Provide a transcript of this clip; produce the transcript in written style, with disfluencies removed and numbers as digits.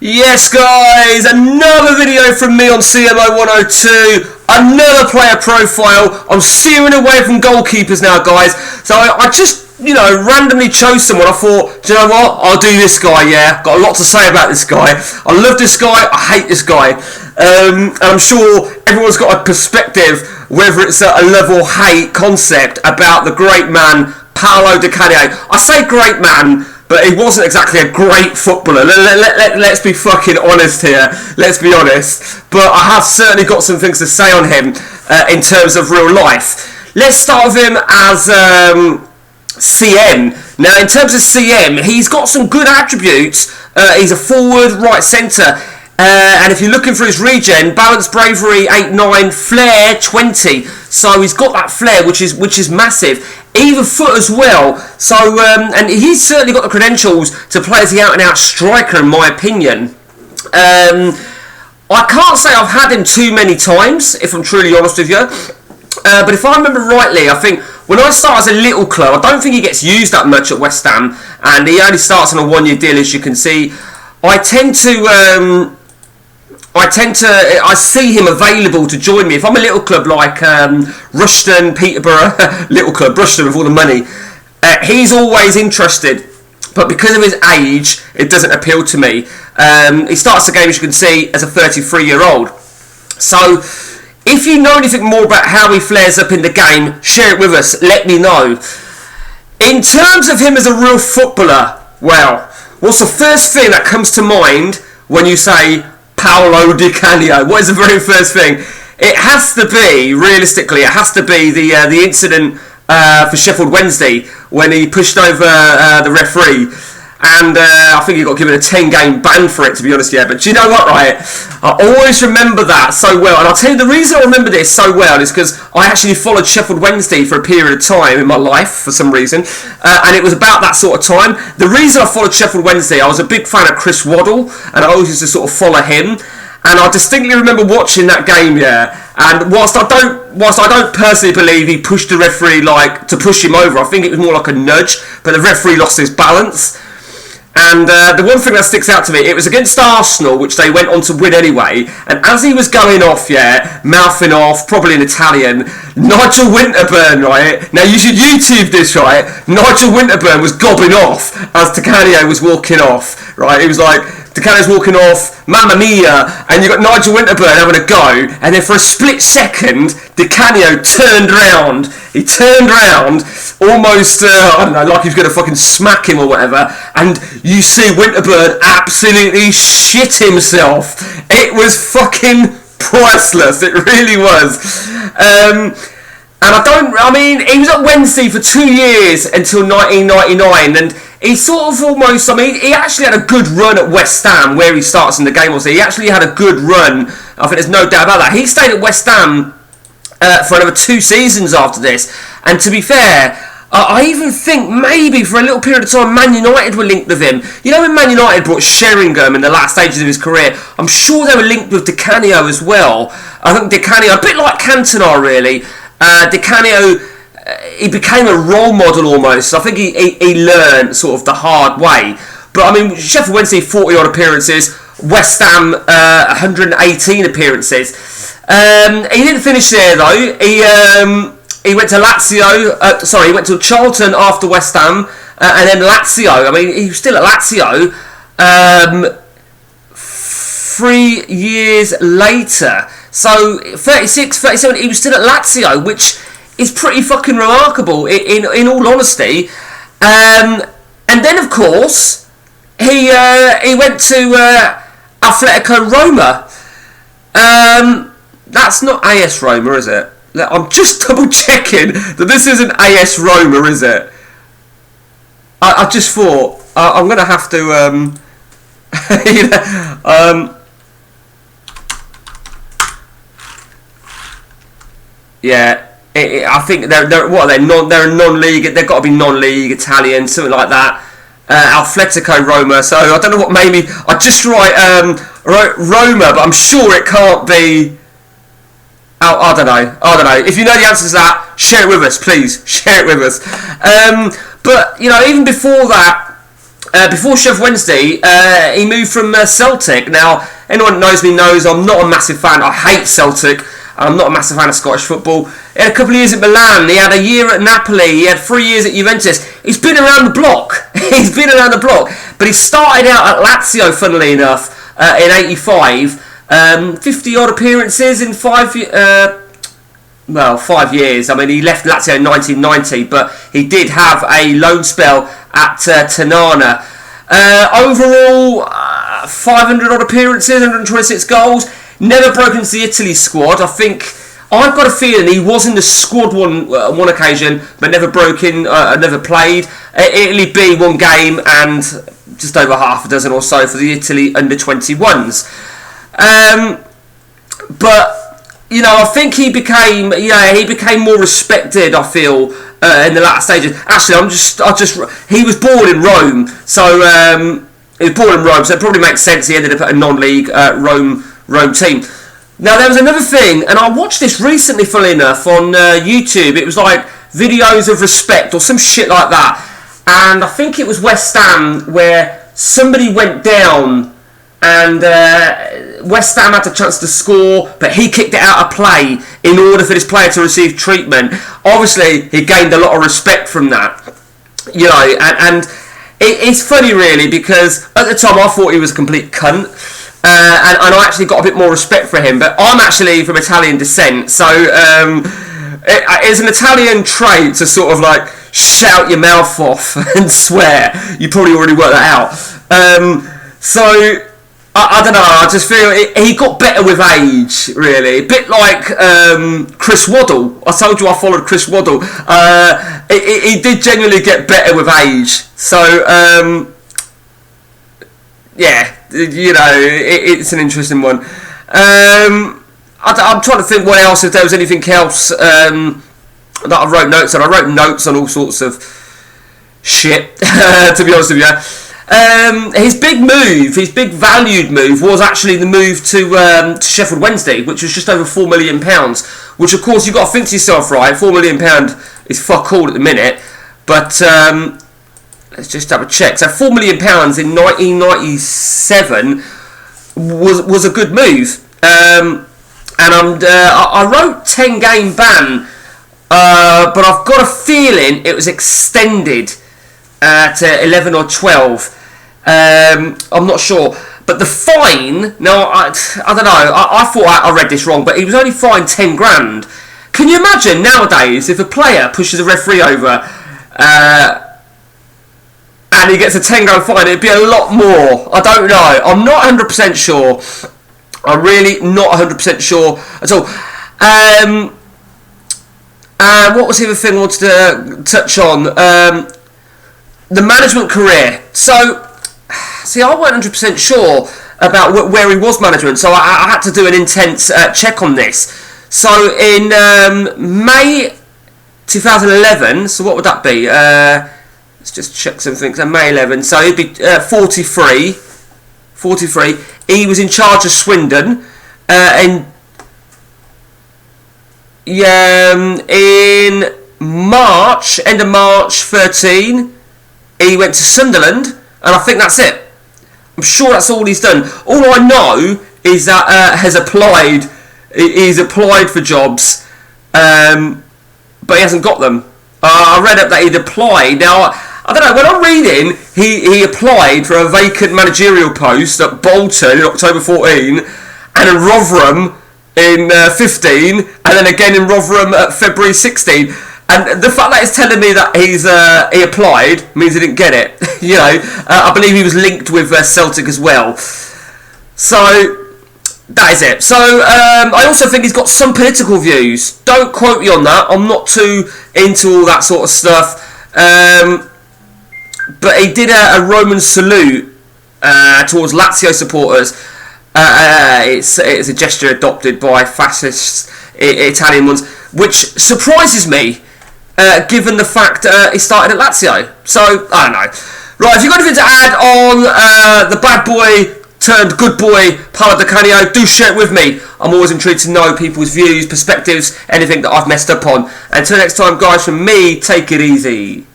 Yes, guys, another video from me on CMO 102. Another player profile. I'm steering away from goalkeepers now, guys. So I just, randomly chose someone. I thought, do you know what? I'll do this guy, yeah. Got a lot to say about this guy. I love this guy. I hate this guy. And I'm sure everyone's got a perspective, whether it's a love or hate concept, about the great man, Paulo Di Canio. I say great man, but he wasn't exactly a great footballer. Let's be fucking honest here. Let's be honest. But I have certainly got some things to say on him in terms of real life. Let's start with him as CM. Now, in terms of CM, he's got some good attributes. He's a forward, right centre. And if you're looking for his regen, balance, bravery 8-9, flair 20. So he's got that flair, which is massive. Even foot as well. So and he's certainly got the credentials to play as the out-and-out striker, in my opinion. I can't say I've had him too many times, if I'm truly honest with you. But if I remember rightly, I think when I start as a little club, I don't think he gets used that much at West Ham, and he only starts on a one-year deal, as you can see. I see him available to join me. If I'm a little club like Rushden, Peterborough, little club, Rushden with all the money, he's always interested. But because of his age, it doesn't appeal to me. He starts the game, as you can see, as a 33-year-old. So, if you know anything more about how he flares up in the game, share it with us. Let me know. In terms of him as a real footballer, well, what's the first thing that comes to mind when you say Paulo Di Canio? What is the very first thing? It has to be, realistically, the incident for Sheffield Wednesday when he pushed over the referee, and I think he got given a 10-game ban for it, to be honest. Yeah, but do you know what, right? I always remember that so well, and I'll tell you the reason I remember this so well is because I actually followed Sheffield Wednesday for a period of time in my life for some reason, and it was about that sort of time. The reason I followed Sheffield Wednesday, I was a big fan of Chris Waddle, and I always used to sort of follow him. And I distinctly remember watching that game, yeah. And whilst I don't personally believe he pushed the referee to push him over, I think it was more like a nudge. But the referee lost his balance. And the one thing that sticks out to me, it was against Arsenal, which they went on to win anyway. And as he was going off, yeah, mouthing off, probably in Italian, Nigel Winterburn, right? Now you should YouTube this, right? Nigel Winterburn was gobbing off as Di Canio was walking off, right? He was like, Di Canio's walking off, Mamma Mia, and you got Nigel Winterburn having a go, and then for a split second, Di Canio turned round. He turned round, almost, like he was going to fucking smack him or whatever, and you see Winterburn absolutely shit himself. It was fucking priceless, it really was. He was at Wednesday for 2 years until 1999, and he sort of almost, he actually had a good run at West Ham, where he starts in the game, also. He actually had a good run, I think there's no doubt about that. He stayed at West Ham for another 2 seasons after this, and to be fair, I even think maybe for a little period of time Man United were linked with him. You know when Man United brought Sheringham in the last stages of his career, I'm sure they were linked with Di Canio as well. I think Di Canio, a bit like Cantona really, Di Canio, he became a role model almost. I think he learned sort of the hard way. But Sheffield Wednesday 40 odd appearances, West Ham 118 appearances. He didn't finish there though. He went to Lazio. He went to Charlton after West Ham, and then Lazio. He was still at Lazio 3 years later. So 36, 37, he was still at Lazio, which is pretty fucking remarkable, in all honesty. And then, of course, he went to Atletico Roma. That's not AS Roma, is it? I'm just double checking that this isn't AS Roma, is it? I just thought I'm gonna have to yeah. I think they're a non-league. They've got to be non-league Italian, something like that. Atletico Roma. So I don't know what made me. I just write Roma, but I'm sure it can't be. I don't know. If you know the answer to that, share it with us, please. Share it with us. But even before that, before Sheffield Wednesday, he moved from Celtic. Now, anyone that knows me knows I'm not a massive fan. I hate Celtic. I'm not a massive fan of Scottish football. He had a couple of years at Milan. He had a year at Napoli. He had 3 years at Juventus. He's been around the block. He's been around the block. But he started out at Lazio, funnily enough, in '85. 50-odd appearances in 5 years. I mean, he left Lazio in 1990, but he did have a loan spell at Tanana. Overall, 500-odd appearances, 126 goals. Never broken into the Italy squad. I've got a feeling he was in the squad one occasion, but never broke in, never played. Italy B, 1 game and just over half a dozen or so for the Italy under-21s. But I think he became more respected. I feel in the latter stages. Actually, he was born in Rome, so it probably makes sense. He ended up at a non-league Rome team. Now, there was another thing, and I watched this recently, funnily enough, on YouTube. It was like videos of respect or some shit like that. And I think it was West Ham where somebody went down and West Ham had a chance to score, but he kicked it out of play in order for this player to receive treatment. Obviously, he gained a lot of respect from that. And it's funny, really, because at the time I thought he was a complete cunt. And I actually got a bit more respect for him, but I'm actually from Italian descent, so it's an Italian trait to sort of like shout your mouth off and swear. You probably already worked that out. So I don't know. I just feel he got better with age, really. A bit like Chris Waddle. I told you I followed Chris Waddle. He did genuinely get better with age. So yeah. It's an interesting one. I'm trying to think what else, if there was anything else that I wrote notes on. I wrote notes on all sorts of shit, to be honest with you. His big valued move was actually the move to Sheffield Wednesday, which was just over £4 million, which of course you've got to think to yourself, right, £4 million is fuck all at the minute, but let's just have a check. So £4 million in 1997 was a good move. And I wrote 10-game ban, but I've got a feeling it was extended to 11 or 12. I'm not sure. But the fine, now I don't know, I thought I read this wrong, but he was only fined 10 grand. Can you imagine nowadays if a player pushes a referee over and he gets a 10 grand fine? It'd be a lot more. I don't know. I'm not 100% sure. I'm really not 100% sure at all. What was the other thing I wanted to touch on? The management career. So, see, I wasn't 100% sure about where he was management, so I had to do an intense check on this. So, in May 2011, so what would that be? Let's just check something. So May 11, so he'd be 43. He was in charge of Swindon, in March, end of March 13, he went to Sunderland, and I think that's it. I'm sure that's all he's done. All I know is that he's applied for jobs, but he hasn't got them. I read up that he'd applied. Now, I don't know, when I'm reading, he applied for a vacant managerial post at Bolton in October 14, and in Rotherham in 15, and then again in Rotherham at February 16. And the fact that it's telling me that he applied means he didn't get it. I believe he was linked with Celtic as well. So that is it. So I also think he's got some political views. Don't quote me on that. I'm not too into all that sort of stuff. But he did a Roman salute towards Lazio supporters. It's a gesture adopted by fascist Italian ones, which surprises me, given the fact he started at Lazio. So, I don't know. Right, if you've got anything to add on the bad boy turned good boy, Paulo Di Canio, do share it with me. I'm always intrigued to know people's views, perspectives, anything that I've messed up on. Until next time, guys, from me, take it easy.